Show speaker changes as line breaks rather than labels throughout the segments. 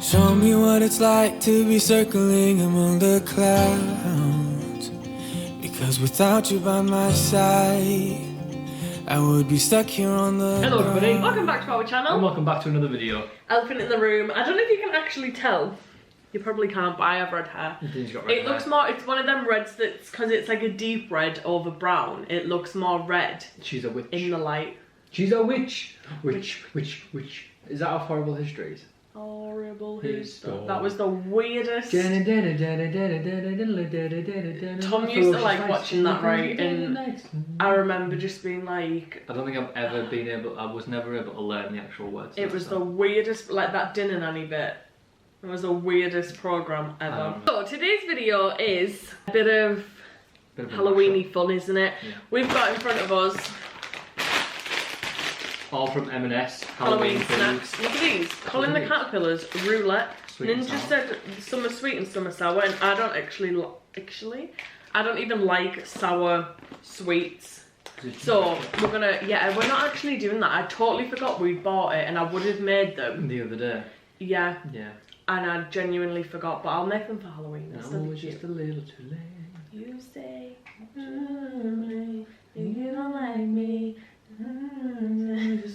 Show me what it's like to be circling among the clouds. Because without you by my side, I would be stuck here on the
Hello everybody,
ground.
welcome back to our channel.
And welcome back to another video.
Elephant in the room. I don't know if you can actually tell. You probably can't, but I have red hair. It looks more, it's one of them reds that's, because it's like a deep red over brown, it looks more red.
She's a witch.
In the light.
She's a witch. Witch. Is that of horrible histories?
Horrible history. That was the weirdest. Tom used to like watching that, right? And I remember just being like,
I don't think I've ever been able, I was never able to learn the actual words.
it was the weirdest, like that dinner nanny bit. It was the weirdest program ever. So today's video is a bit of Halloween-y fun, isn't it?
Yeah.
We've got in front of us
all from M&S
Halloween
food.
snacks. Look at these. Colin the Caterpillars, roulette.
Sweet and
Ninja
sour.
said some are sweet and some are sour, and I don't actually, I don't even like sour sweets. So we're gonna, we're not actually doing that. I totally forgot we bought it, and I would have made them.
The other day.
Yeah.
Yeah.
And I genuinely forgot, but I'll make them for Halloween.
No, it's just a little too late.
You say you don't like me.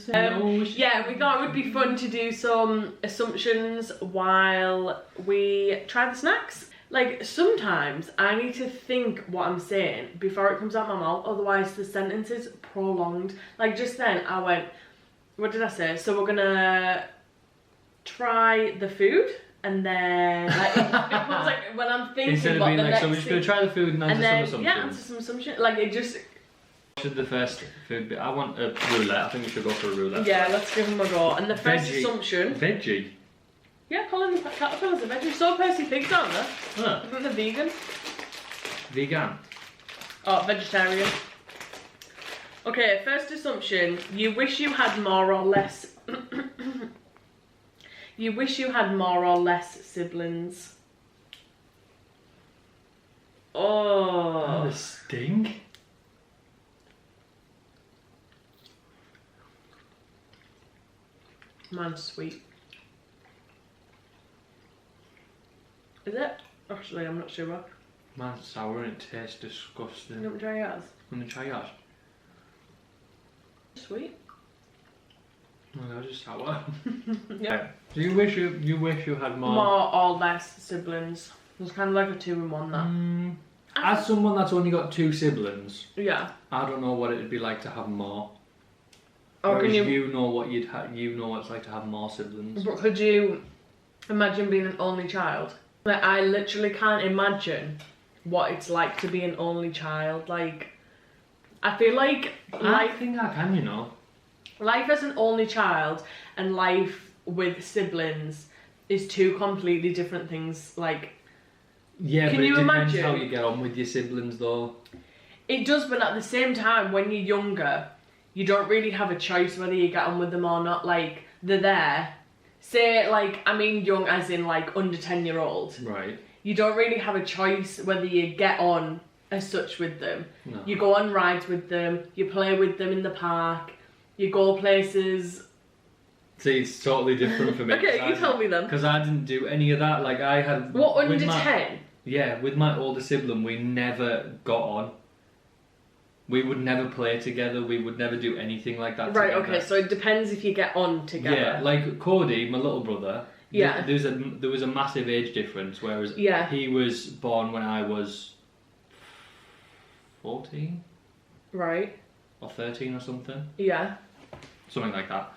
Yeah, we thought it would be fun to do some assumptions while we try the snacks. Like, sometimes I need to think what I'm saying before it comes out my mouth, otherwise the sentence is prolonged. Like, just then I went, what did I say? So we're gonna try the food, and then like, it was like when I'm thinking
Instead of
what
being
the
like,
next
so we're just going to
thing-
try the food and answer
then,
some
yeah,
assumptions.
answer some assumption. Like, it just,
Should the first food be, I want a roulette. I think we should go for a roulette.
yeah, let's give them a go. And the first
Veggie.
assumption,
Veggie?
yeah, Colin the Caterpillars are veggie. So Percy pigs, aren't they?
Huh.
I think they're vegan.
Vegan?
Oh, vegetarian. Okay, first assumption, you wish you had more or less you wish you had more or less siblings.
Oh,
Oh.
the stink.
Mine's sweet. Is it? Actually, I'm not sure.
Mine's sour and it tastes disgusting.
You want to try yours?
Want to try yours?
Sweet.
Oh, that was just sour.
Yeah.
So you wish you had more.
More or less siblings. It's kind of like a 2-in-1 that.
As someone that's only got 2 siblings,
Yeah.
I don't know what it'd be like to have more.
Or can
Whereas
you,
you know what you'd you know what it's like to have more siblings.
but could you imagine being an only child? Like, I literally can't imagine what it's like to be an only child. Like, I feel like
I think I can, you know.
life as an only child and life with siblings is 2 completely different things. Like,
Yeah,
Can
but it
you
depends
imagine?
how you get on with your siblings though.
it does, but at the same time, when you're younger, you don't really have a choice whether you get on with them or not. Like, they're there. Say, like, I mean young as in, like, under 10-year-old.
Right.
You don't really have a choice whether you get on as such with them.
No.
You go on rides with them, you play with them in the park, you go places.
See, it's totally different for me.
Okay, you tell me then.
Because I didn't do any of that. Like, I had...
What, under
with
10?
Yeah, with my older sibling, we never got on. We would never play together. We would never do anything like that
Right,
together.
okay, so it depends if you get on together.
Yeah, like Cody, my little brother.
Yeah.
There was a massive age difference, whereas
Yeah.
he was born when I was 14
Right,
or 13 or something,
yeah.
something like that.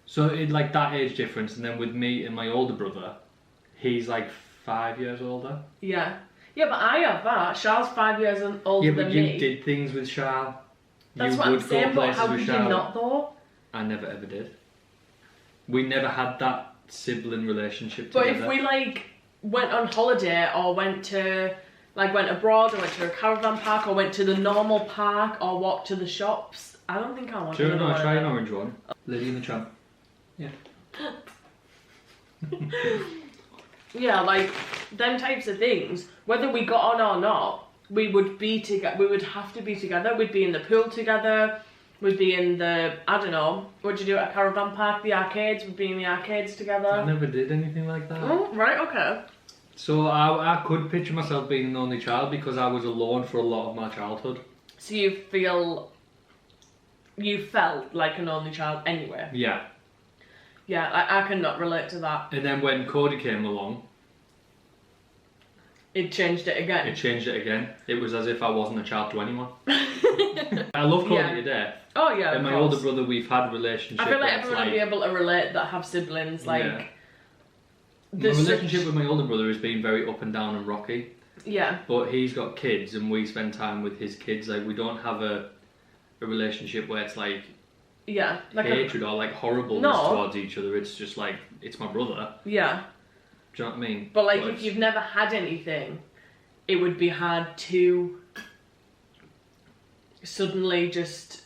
So it like that age difference, and then with me and my older brother, he's like 5 years older.
Yeah. Yeah, but I have that. Charles 5 years older
Yeah, but
than
you
me.
did things with Charles.
That's
You
what I'm
would go
saying, but
places
how
with
could you
Charles.
not though?
I never ever did. We never had that sibling relationship
But
together.
if we like went on holiday or went to went abroad or went to a caravan park or went to the normal park or walked to the shops, I don't think I want
Sure,
another
no,
one
try
of
an
them.
orange one. Lady and the Tramp. Yeah.
Yeah, like them types of things, whether we got on or not, we would be together. We would have to be together. We'd be in the pool together. We'd be in the, I don't know, what'd you do at a caravan park? The arcades? We'd be in the arcades together.
I never did anything like that.
Oh, right, okay.
So I could picture myself being an only child because I was alone for a lot of my childhood.
So you felt like an only child anyway?
Yeah.
Yeah, I cannot relate to that.
And then when Cody came along,
it changed it again.
It changed it again. It was as if I wasn't a child to anyone. I love Cody to death.
Oh yeah,
and my older brother, we've had a relationship.
I feel like everyone would be able to relate that have siblings. Like,
yeah. My relationship with my older brother has been very up and down and rocky.
Yeah.
But he's got kids, and we spend time with his kids. Like, we don't have a relationship where it's like,
yeah, like
hatred or like horribleness towards each other. It's just like, it's my brother.
Yeah.
Do you know what I mean?
But like, if you've never had anything, it would be hard to suddenly just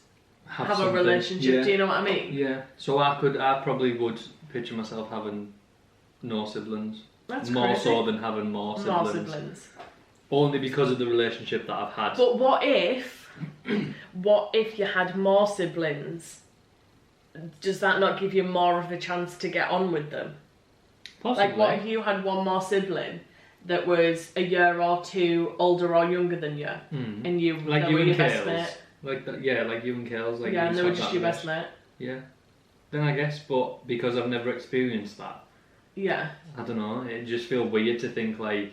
have a relationship. Yeah. Do you know what I mean?
Yeah. So I probably would picture myself having no siblings.
That's
more
crazy.
so than having more siblings. Only because of the relationship that I've had.
But what if you had more siblings? Does that not give you more of a chance to get on with them?
Possibly.
Like, what if you had one more sibling that was a year or two older or younger than you, and you
like
were your best mate?
Like that, yeah, like you and Kales. Like,
yeah, and they were just your best mate.
Yeah. Then I guess, but because I've never experienced that.
Yeah.
I don't know. It just feels weird to think like,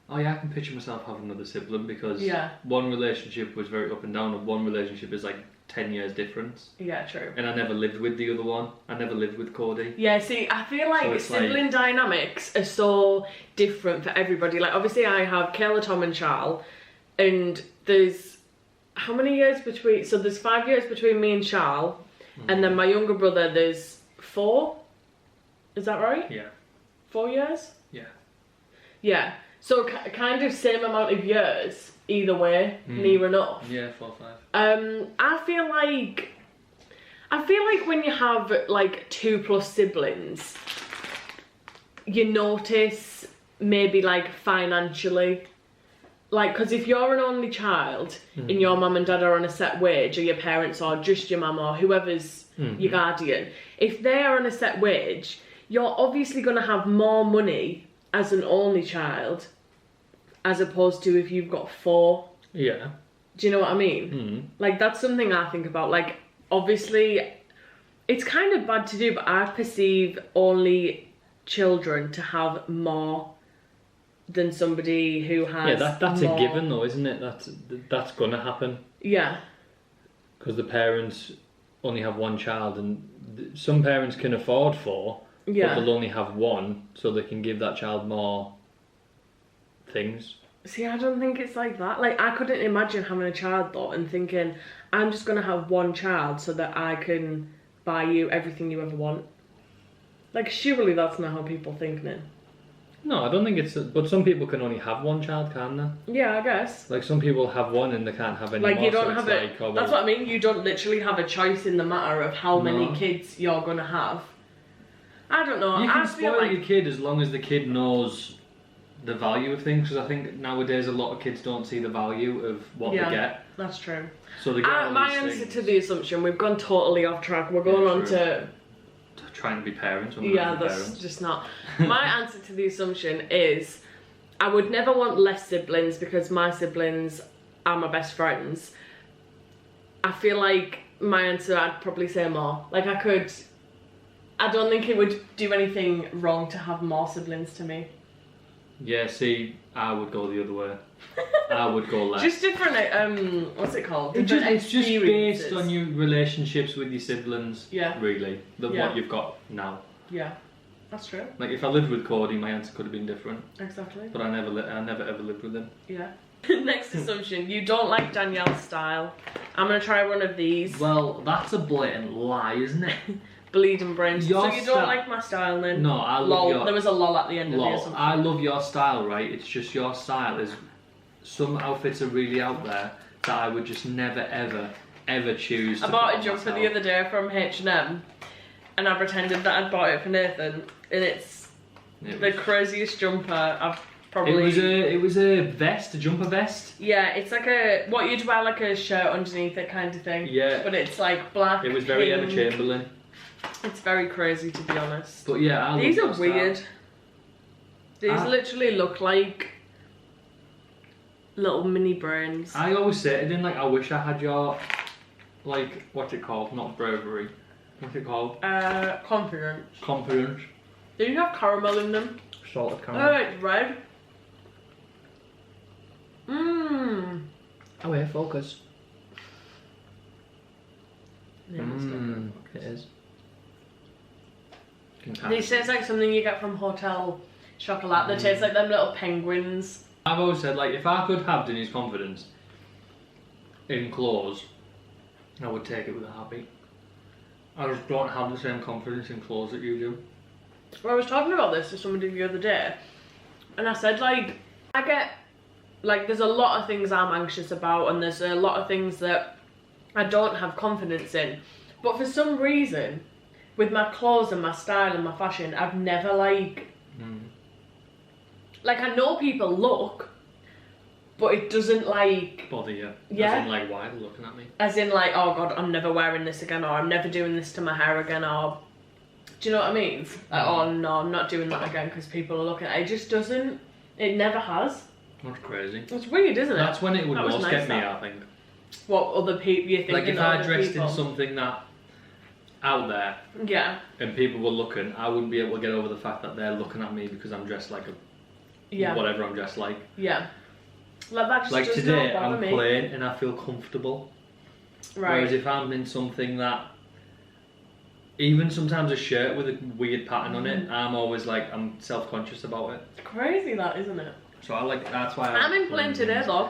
oh yeah, I can picture myself having another sibling because one relationship was very up and down, and one relationship is like 10 years difference.
Yeah, true.
And I never lived with the other one. I never lived with Cody.
Yeah, see, I feel like sibling dynamics are so different for everybody. Like, obviously I have Kayla, Tom and Charles, and there's how many years between, so there's 5 years between me and Charles, and then my younger brother, there's 4. Is that right?
Yeah.
4 years?
Yeah. Yeah.
So kind of same amount of years either way, near enough.
Yeah, 4 or 5.
I feel like when you have like 2+ siblings, you notice maybe like financially, like, because if you're an only child and your mum and dad are on a set wage, or your parents or just your mum or whoever's your guardian, if they are on a set wage, you're obviously going to have more money as an only child as opposed to if you've got 4.
Yeah.
Do you know what I mean? Like, that's something I think about. Like, obviously, it's kind of bad to do, but I perceive only children to have more than somebody who has
that's
more.
a given though, isn't it? That's gonna happen.
Yeah.
Because the parents only have one child, and some parents can afford 4, but they'll only have 1, so they can give that child more things.
See, I don't think it's like that. Like, I couldn't imagine having a child though and thinking, I'm just gonna have 1 child so that I can buy you everything you ever want. Like, surely that's not how people think now.
No, I don't think it's... But some people can only have 1 child, can't they?
Yeah, I guess.
Like, some people have 1 and they can't have any
like,
more.
You don't have
it.
Like, that's what I mean. You don't literally have a choice in the matter of how many kids you're gonna have. I don't know.
You can
I feel
spoil
like
your kid as long as the kid knows the value of things, because I think nowadays a lot of kids don't see the value of what they get.
That's true.
So they get all
my
these
answer
things.
to the assumption, we've gone totally off track. We're going on to
trying to be parents when we're not
that's
parents.
just not. My answer to the assumption is I would never want less siblings because my siblings are my best friends. I feel like my answer, I'd probably say more. Like, I don't think it would do anything wrong to have more siblings to me.
Yeah, see, I would go the other way. I would go less.
Just different, what's it called?
It's just based on your relationships with your siblings, really, than what you've got now.
Yeah, that's true.
Like, if I lived with Cody, my answer could have been different.
Exactly.
But I never ever lived with him.
Yeah. Next assumption, you don't like Danielle's style. I'm going to try one of these.
Well, that's a blatant lie, isn't it?
Bleeding brains. So you don't like my style then?
No, I love your...
There was a lol at the end of the assumption.
I love your style, right? It's just your style is... Some outfits are really out there that I would just never, ever choose to
I bought
put
a jumper
myself.
the other day from H&M and I pretended that I'd bought it for Nathan, and it's the craziest jumper I've Probably.
It was a vest, a jumper vest.
Yeah, it's like what you'd wear like a shirt underneath it kind of thing.
Yeah.
But it's like black.
It was very
pink.
Emma Chamberlain.
It's very crazy to be honest.
But yeah,
these are weird. These literally look like little mini brains.
I always say it in like, I wish I had your, like, what's it called? Not bravery. What's it called?
Confidence.
Confidence.
Do you have caramel in them?
Salted caramel.
Oh, it's red. Mmm.
Oh yeah, focus.
Yeah,
it is.
This tastes like something you get from Hotel Chocolat. They taste like them little penguins.
I've always said, like, if I could have Denny's confidence in clothes, I would take it with a heartbeat. I just don't have the same confidence in clothes that you do.
Well, I was talking about this to somebody the other day, and I said, like, I get, like, there's a lot of things I'm anxious about, and there's a lot of things that I don't have confidence in. But for some reason, with my clothes and my style and my fashion, I've never, like, like, I know people look, but it doesn't, like...
Bother you?
Yeah.
As in, like, why are they looking at me?
As in, like, oh God, I'm never wearing this again, or I'm never doing this to my hair again, or... Do you know what I mean? Like, oh no, I'm not doing that again because people are looking at it. It just doesn't... It never has.
That's crazy.
It's weird, isn't it?
That's when it would most get me, I think.
What other people you think?
Like, if I dressed in something that... out there...
Yeah.
And people were looking, I wouldn't be able to get over the fact that they're looking at me because I'm dressed like a...
Yeah.
Whatever I'm dressed like.
Yeah. Like, that just
like
does
today,
not bother
I'm
me.
plain and I feel comfortable.
Right.
Whereas if I'm in something that, even sometimes a shirt with a weird pattern on it, I'm always like, I'm self-conscious about it.
It's crazy that, isn't it?
So I like, that's why
I'm in plain today though.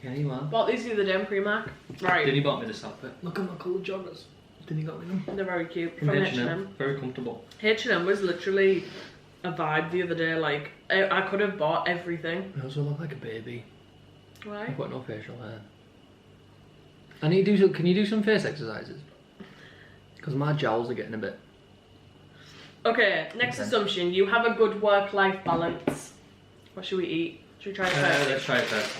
Yeah, you are.
Bought these the other day in Primark. Right.
Then he bought me this outfit. Look at my coloured joggers. Then he got me them.
They're very cute.
From
From
H&M.
H&M.
Very comfortable.
H&M was literally a vibe the other day. Like, I could have bought everything.
I also look like a baby.
Why?
I've got no facial hair. I need to do. Can you do some face exercises? Because my jowls are getting a bit.
Okay, next assumption. You have a good work-life balance. What should we eat? Should we try it first?
Let's try it first.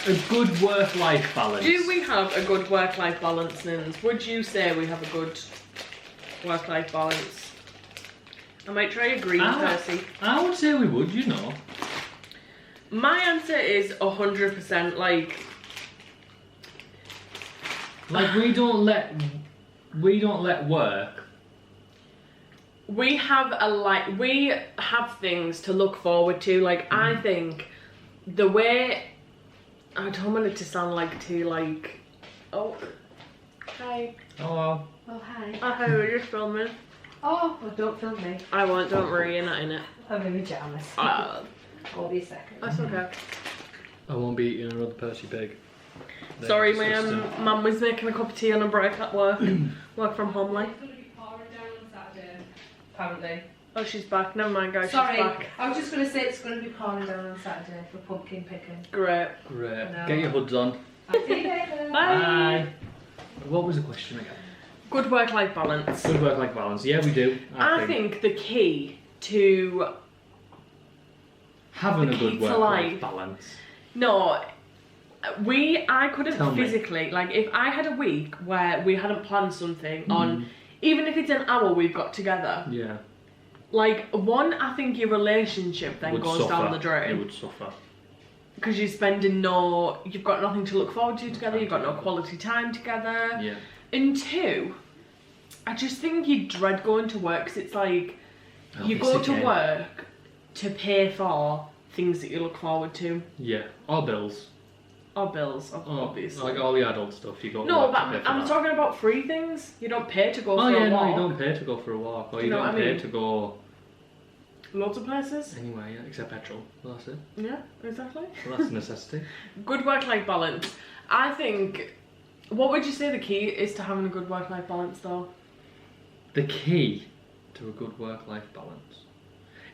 A good work-life balance.
Do we have a good work-life balance, Nins? Would you say we have a good work-life balance? I might try a green Percy.
I would say we would, you know.
My answer is 100%. Like
we don't let work.
we have things to look forward to. Like I think the way I don't want it to sound like too like oh hi.
Oh well.
Oh, hi.
Oh hi, we're just filming.
Oh, well, don't film me.
I won't, don't worry, you're not in it.
I'm in pyjamas. I'll be a second.
That's okay.
I won't be eating another Percy pig.
Sorry, my mum was making a cup of tea on a break at work. Work from home, like.
It's going to be pouring down on Saturday, apparently.
Oh, she's back. Never mind, guys.
Sorry,
She's back.
I was just going to say it's going to be pouring down on Saturday for pumpkin picking.
Great.
Great.
No.
Get your hoods on.
See you later.
Bye.
What was the question again?
Good work-life balance.
Good work-life balance. Yeah, we do.
I think the key to
having
the
a
key
good
to
work-life
life-
balance.
No, I couldn't
Tell me.
physically, like if I had a week where we hadn't planned something on, even if it's an hour we've got together,
Yeah.
like one, I think your relationship then
Would
goes
suffer.
down the
It
drain.
would suffer.
Because you've got nothing to look forward to together, you've got no quality time together.
Yeah.
And two, I just think you dread going to work because it's like,
Oh,
you
this
go to
again.
work to pay for things that you look forward to.
Yeah. Or bills.
Or bills, obviously.
Like all the adult stuff you got.
No,
to
but
pay for
I'm
that.
talking about free things. You don't pay to go
Oh
for
yeah,
a walk.
no, you don't pay to go for a walk, or
Do
you
you know
don't
what I
pay
mean?
to go
Loads of places.
anywhere, yeah, except petrol. Well, that's it.
Yeah, exactly.
Well, that's a necessity.
Good work-life balance. I think, what would you say the key is to having a good work-life balance though?
The key to a good work-life balance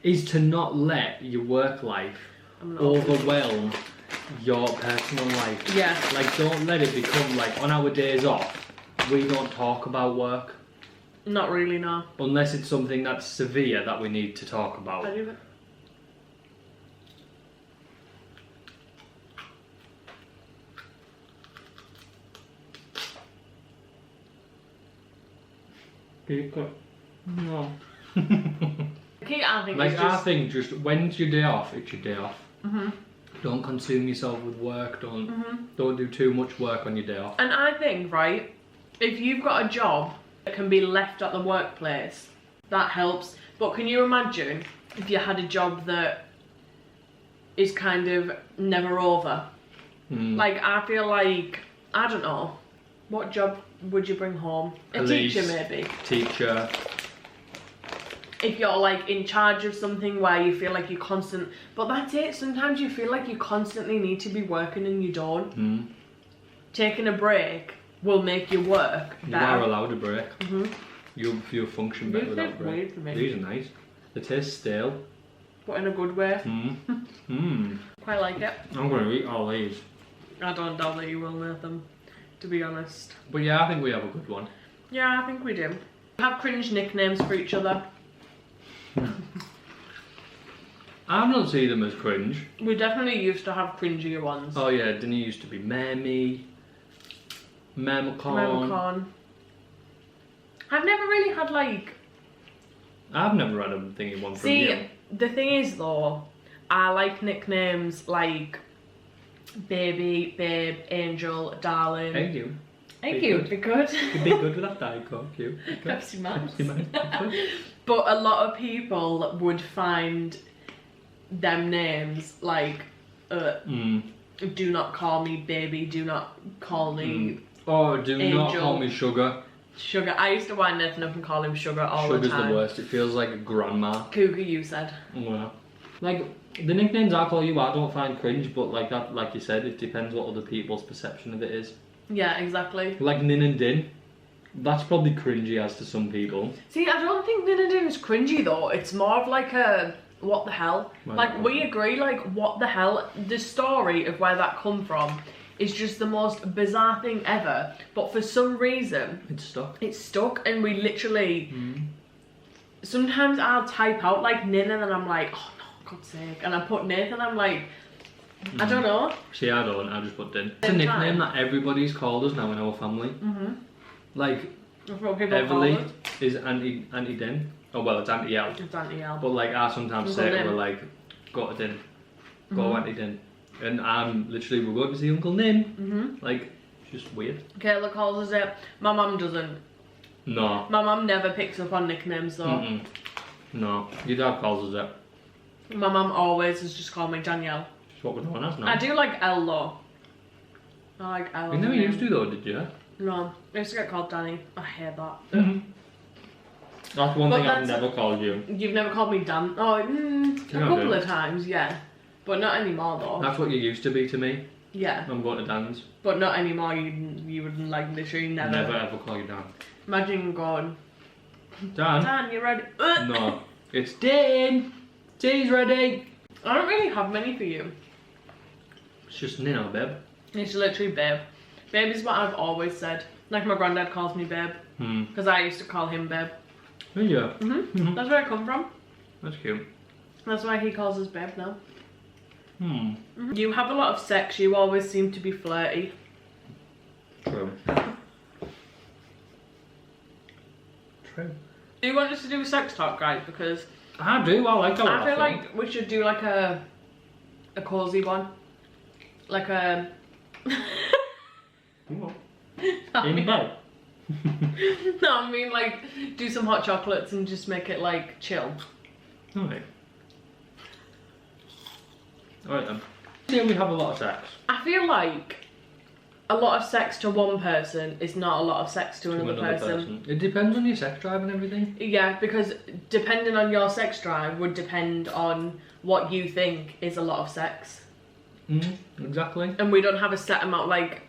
is to not let your work life
I'm not
overwhelm your personal life.
Yeah.
Like, don't let it become like, on our days off, we don't talk about work.
Not really, no.
Unless it's something that's severe that we need to talk about.
I do it.
No.
Key, I think,
Like,
is
I
just...
think just when's your day off, it's your day off. Don't consume yourself with work, don't do too much work on your day off.
And I think, right, if you've got a job that can be left at the workplace, that helps. But can you imagine if you had a job that is kind of never over? Like, I feel like, I don't know, what job would you bring home? A
Police,
teacher, maybe.
Teacher.
If you're like in charge of something where you feel like you're constant, but that's it, sometimes you feel like you constantly need to be working and you don't. Taking a break will make your work
You
better.
are allowed a break. You'll function better
These
without a
taste
break.
weird for me.
These are nice. They taste stale.
But in a good way. Quite like it.
I'm gonna eat all these.
I don't doubt that you will, Nathan, to be honest.
But yeah, I think we have a good one.
Yeah, I think we do. Have cringe nicknames for each other.
I don't see them as cringe.
We definitely used to have cringier ones.
Oh yeah, didn't he used to be Mammy, Memcon.
Memcon. I've never really had like...
I've never had a thingy one from you.
See, the thing is though, I like nicknames like Baby, Babe, Angel, Darling.
Thank you.
Thank
Be
you,
good.
be good.
You'd be good with that Diet Coke, you.
Pepsi Max.
Pepsi Max.
But a lot of people would find them names like, do not call me baby, do not call me
Oh, do not
Angel.
call me Sugar.
Sugar. I used to wind Nathan up and call him Sugar all
Sugar's
the time.
the worst. It feels like a grandma.
Cougar, you said.
Yeah. Like, the nicknames I call you, I don't find cringe, but like that, like you said, it depends what other people's perception of it is.
Yeah, exactly.
Like Nin and Din, that's probably cringy as to some people.
See, I don't think Nin and Din is cringy though. It's more of like a what the hell.
Well,
Like we agree, like what the hell. The story of where that come from is just the most bizarre thing ever. But for some reason,
It's stuck.
it's stuck, and we literally. Sometimes I'll type out like Nin, and then I'm like, oh no, God's sake, and I put Nathan, and I'm like, I don't know.
See, I don't, I just put Din. It's a
Same
nickname
time.
that everybody's called us now in our family. Like,
That's what people call
Everly
it.
is Auntie Din. Oh well, it's Auntie El.
It's Danielle.
But like, I sometimes
Uncle
say to
Nin.
her like, go to Din. Go Auntie Din. And I'm literally, we're going to see Uncle Nin. Like, it's just weird.
Kayla calls us it. My mum doesn't.
No.
My mum never picks up on nicknames though.
No. Your dad calls us it.
My mum always has just called me Danielle.
It's what we're known as now.
I do like Elle though. I like Elle.
You never used to though, did you?
No, I used to get called Danny. I hate that.
That's one
But
thing I've
that's-
never called you.
You've never called me Dan? Oh, a couple of times, yeah. But not anymore though.
That's what you used to be to me.
Yeah,
I'm going to Dan's.
but not anymore. You wouldn't like literally never.
Never ever call you Dan.
Imagine going,
Dan?
Dan, you ready?
No. It's Din! Tea's ready!
I don't really have many for you.
It's just Nino, babe.
It's literally babe. Babe is what I've always said. Like my granddad calls me babe. Because I used to call him babe.
Oh yeah.
That's where I come from.
That's cute.
That's why he calls us babe now. You have a lot of sex. You always seem to be flirty.
True. True.
Do you want us to do a sex talk, guys? Because
I do, I like that.
I feel like we should do like a cozy one. Like a...
In bed.
No, I mean like do some hot chocolates and just make it like chill.
Alright. Alright then. See, we have a lot of sex.
I feel like a lot of sex to one person is not a lot of sex to another person.
It depends on your sex drive and everything.
Yeah, because depending on your sex drive would depend on what you think is a lot of sex.
Exactly.
And we don't have a set amount, like,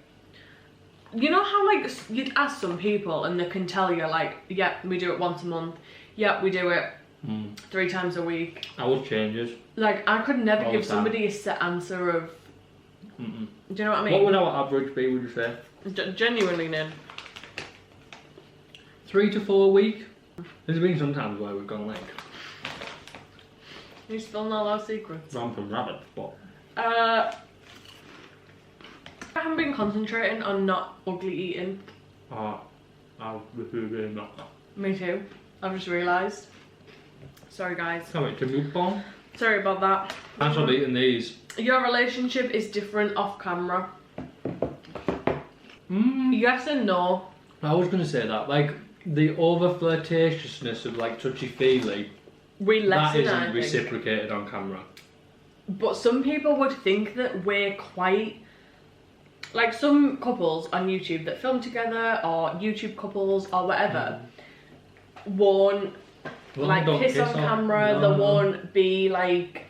you know how like you'd ask some people and they can tell you like, yeah, we do it once a month, yeah, we do it 3 times a week.
Ours changes.
Like, I could never
All
give
the time.
somebody a set answer of, do you know what I mean?
What would our average be, would you say?
Genuinely, Nin.
3 to 4 a week? There's been some times where we've gone like
You still know our secrets.
rampant rabbit, but
I haven't been concentrating on not ugly eating.
I'll be doing that.
Me too. I've just realised. Sorry guys.
Can't wait to mukbang.
Sorry about that.
Thanks for eating these.
Your relationship is different off camera. Yes and no.
I was going to say that. Like, the over flirtatiousness of like touchy-feely,
We
that
lessen, I
isn't
think.
reciprocated on camera.
But some people would think that we're quite... Like some couples on YouTube that film together, or YouTube couples or whatever, won't like
don't
kiss on camera,
No,
they
no.
won't be like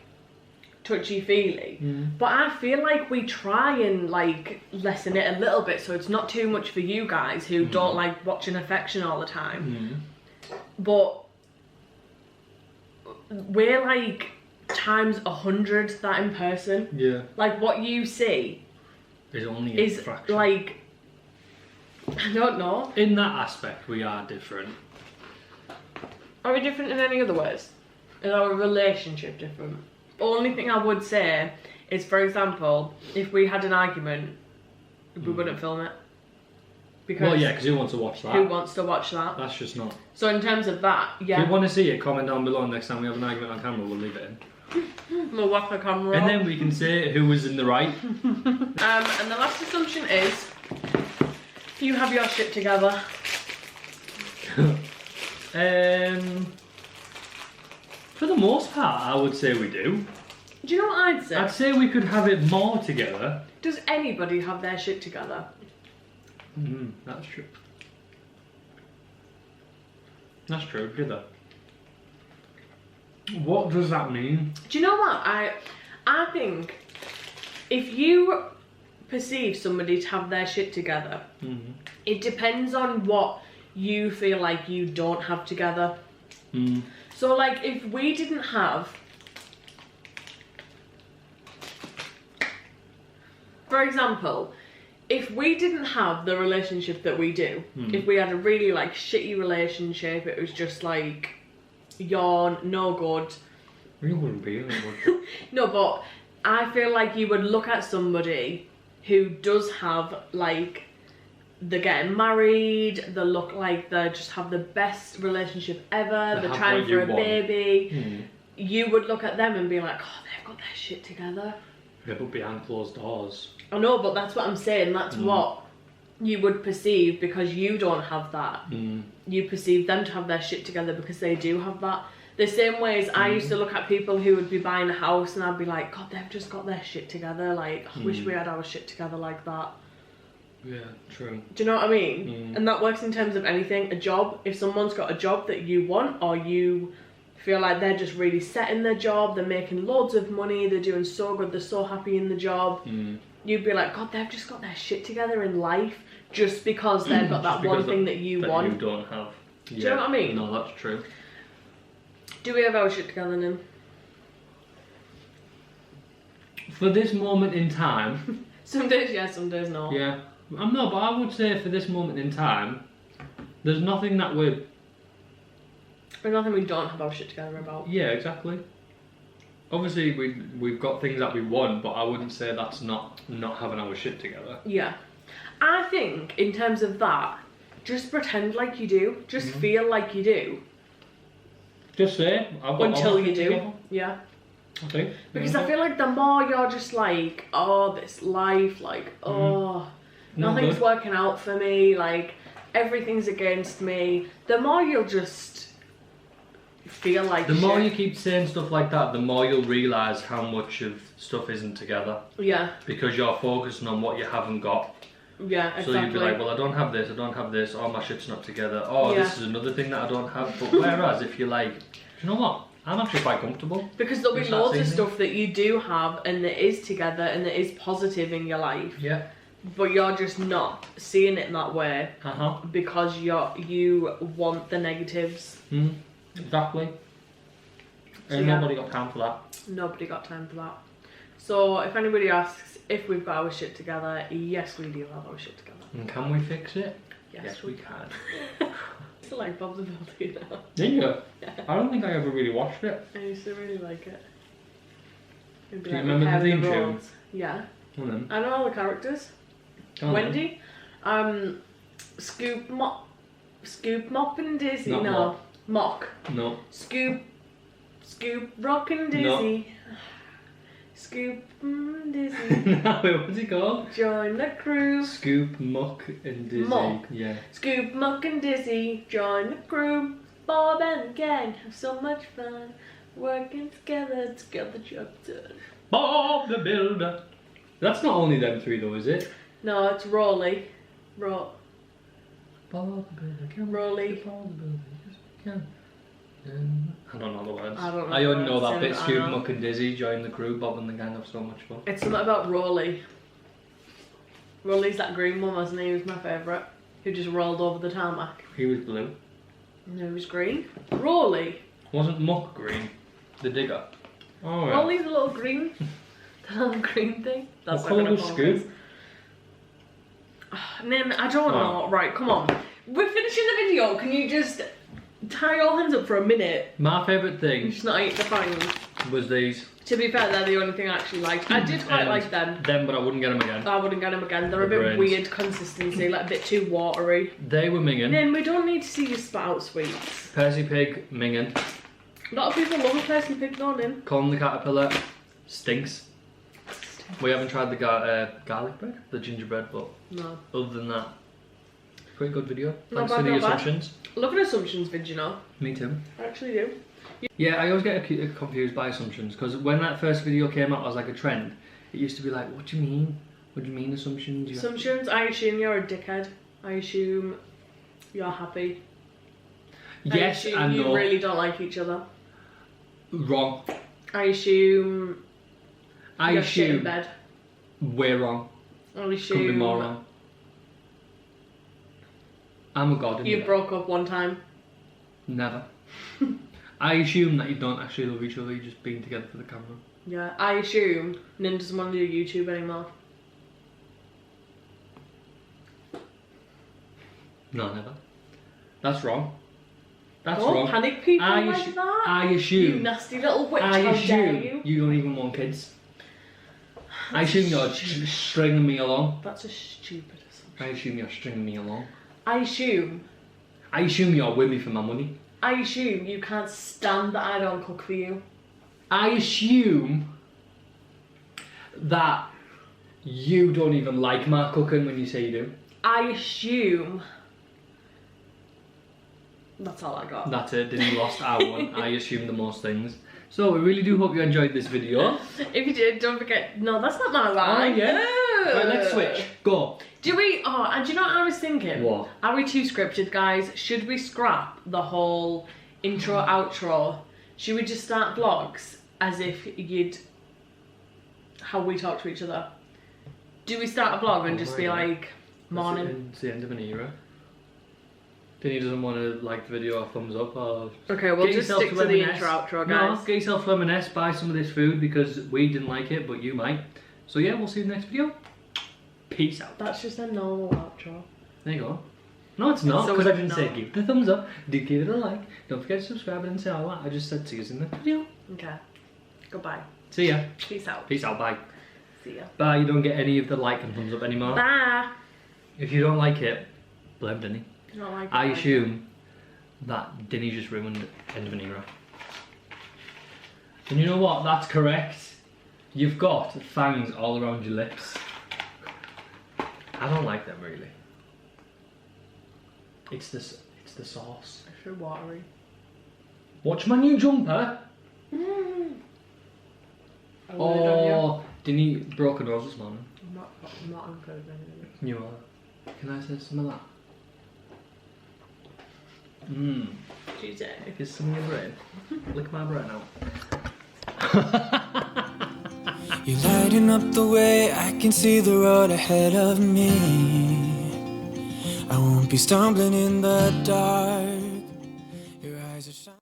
touchy-feely. But I feel like we try and like lessen it a little bit so it's not too much for you guys who don't like watching affection all the time. But we're like times 100 that in person.
Yeah.
Like what you see
It's only a
is
fraction.
like, I don't know.
In that aspect, we are different.
Are we different in any other ways? Is our relationship different? Only thing I would say is, for example, if we had an argument, we wouldn't film it. Because
Well, yeah, because who wants to watch that?
who wants to watch that?
That's just not.
So in terms of that,
If
yeah,
you want to see it, comment down below. Next time we have an argument on camera, we'll leave it in.
we'll whack the camera
And
off.
then we can say who was in the right.
And the last assumption is, you have your shit together.
For the most part, I would say we do.
Do you know what I'd say?
I'd say we could have it more together.
Does anybody have their shit together?
That's true. That's true, do they? What does that mean?
Do you know what? I think if you perceive somebody to have their shit together, it depends on what you feel like you don't have together. So like if we didn't have, for example, if we didn't have the relationship that we do, if we had a really like shitty relationship, it was just like yawn, no good.
You wouldn't be in it, would you?
No, but I feel like you would look at somebody who does have like, they're getting married, they look like they just have the best relationship ever, they're
have
trying
what
for
you
a
want.
baby. You would look at them and be like, oh, they've got their shit together.
Yeah, but behind closed doors.
I know, but that's what I'm saying. That's what you would perceive because you don't have that. You perceive them to have their shit together because they do have that. The same way as I used to look at people who would be buying a house and I'd be like, God, they've just got their shit together. Like, I wish we had our shit together like that.
Yeah, true.
Do you know what I mean? And that works in terms of anything. A job, if someone's got a job that you want or you feel like they're just really set in their job, they're making loads of money, they're doing so good, they're so happy in the job, you'd be like, God, they've just got their shit together in life just because they've got that one thing that you want.
That you don't have.
Do you know what I mean?
No, that's true.
Do we have our shit together, Nim?
For this moment in time,
Some days yes, some days no.
yeah. I'm not, but I would say for this moment in time, there's nothing that we're...
There's nothing we don't have our shit together about.
Yeah, exactly. Obviously, we've got things that we want, but I wouldn't say that's not having our shit together.
Yeah. I think, in terms of that, just pretend like you do. Just feel like you do.
Just say, I've got
Until
all
you
my
do.
shit together.
Yeah.
Okay.
Because I feel like the more you're just like, oh, this life, like, oh,
No
nothing's
good.
working out for me, like, everything's against me, the more you'll just feel like
The more you
shit.
keep saying stuff like that, the more you'll realise how much of stuff isn't together.
Yeah,
Because you're focusing on what you haven't got.
yeah,
So
exactly.
you'd be like, well, I don't have this, oh, my shit's not together. Oh,
Yeah.
this is another thing that I don't have. But whereas if you're like, do you know what? I'm actually quite comfortable.
Because there'll be
Just that
loads of
thing.
stuff that you do have and that is together and that is positive in your life,
Yeah.
but you're just not seeing it that way
Uh-huh.
because you want the negatives.
Exactly.
So,
Ain't
yeah.
nobody got time for that.
Nobody got time for that. So if anybody asks if we've got our shit together, yes, we do have our shit together.
And can we fix it?
Yes,
we can.
It's like Bob's Ability now.
Did you?
Yeah.
I don't think I ever really watched it.
I used to really like it. It'd be
Do you
like
remember the
Repairing
theme tune?
Roads. Yeah.
One of them.
I know all the characters.
Oh,
Wendy, Scoop, mop and dizzy.
Not
no.
mop.
Mock.
No.
Scoop, rock and dizzy.
No.
Scoop, dizzy.
No, what's it called?
Join the crew.
Scoop, muck, and dizzy.
Muck.
Yeah.
Scoop, muck and dizzy. Join the crew. Bob and the gang have so much fun. Working together to get the job done.
Bob the Builder. That's not only them three though, is it?
No, it's Rolly.
Bob the Builder. Can
Rolly.
Bob the Builder. Yes, we can. I don't know the words.
I don't know
I only
the
know
words,
that bit.
I
Scoop,
know.
muck, and dizzy. Join the crew. Bob and the gang have so much fun.
It's something about Rolly. Rolly's that green one, wasn't he? He was my favourite. Who just rolled over the tarmac.
He was blue.
No, he was green. Rolly.
Wasn't Muck green? The digger. Oh, yeah.
Rolly's a little green. The little green thing. That's
What colour was Scoop?
And then, I don't know. Right, come on. We're finishing the video. Can you just tie your hands up for a minute?
My favourite thing
Just not eat the fangs.
was these.
To be fair, they're the only thing I actually liked. I did quite like them.
Them, but I wouldn't get them again.
I wouldn't get them again. They're a
The
bit
brains.
weird consistency, like a bit too watery.
They were minging.
And then we don't need to see you spat out sweets.
Percy Pig, minging.
A lot of people love a Percy Pig, don't they?
Colin the Caterpillar, stinks. We haven't tried the garlic bread, the gingerbread, but
No.
other than that, pretty good video.
Not
Thanks
bad,
for the
not bad.
assumptions.
Love an assumptions vid, you know.
Me too.
I actually do.
Yeah, I always get confused by assumptions because when that first video came out as like a trend, it used to be like, what do you mean? What do you mean assumptions?
Assumptions, I assume you're a dickhead. I assume you're happy.
Yes
I assume
and
you
no.
really don't like each other.
Wrong.
I assume
I
you're shit in
assume
bed.
we're wrong.
I
Couldn't be
assume
more wrong. I'm a god in
you
the
broke up one time.
Never. I assume that you don't actually love each other, you're just being together for the camera.
Yeah, I assume Nin doesn't want to do YouTube anymore.
No, never. That's wrong. That's
Don't
wrong.
panic people
I
like
assu-
that.
I
You
assume.
nasty little witch,
I
how dare
assume
you?
don't even want kids. I assume you're stringing me along.
That's a stupid assumption.
I assume you're stringing me along.
I assume
you're with me for my money.
I assume you can't stand that I don't cook for you.
I assume that you don't even like my cooking when you say you do.
I assume. That's all I got.
That's it, then you lost. I won. I assume the most things. So we really do hope you enjoyed this video.
If you did, don't forget. No, that's not my line.
Oh, yeah. Right, let's switch. Go.
Do we? Oh, and do you know what I was thinking?
What?
Are we too scripted, guys? Should we scrap the whole intro, outro? Should we just start vlogs as if you'd how we talk to each other? Do we start a vlog and just
my
be
God.
like, morning?
It's the end of an era. Denny doesn't want to like the video or thumbs up or...
Okay, we'll
Get
just
yourself
stick to the
M&S.
intro, outro,
No,
guys.
get yourself to M&S, buy some of this food because we didn't like it, but you might. So yeah, we'll see you in the next video. Peace out.
That's just a normal outro.
There you go. No, it's not,
So
because I
it's
didn't say
not.
give the thumbs up, did give it a like, don't forget to subscribe, I didn't say all that, I just said see you in the next video.
Okay. Goodbye.
See ya.
Peace out.
Peace out, bye.
See ya.
Bye, you don't get any of the like and thumbs up anymore.
Bye.
If you don't like it, blame Denny.
Not like
I
it.
assume that Denny just ruined end of an era. And you know what? That's correct. You've got fangs all around your lips. I don't like them really. It's the sauce.
It's so watery.
Watch my new jumper.
I really don't
Oh, Denny broke a nose this morning.
I'm not on good anyway.
You are. Can I say some of that? Mmm.
Tuesday.
Kiss some of your brain. Lick my brain out.
You're lighting up the way, I can see the road ahead of me. I won't be stumbling in the dark.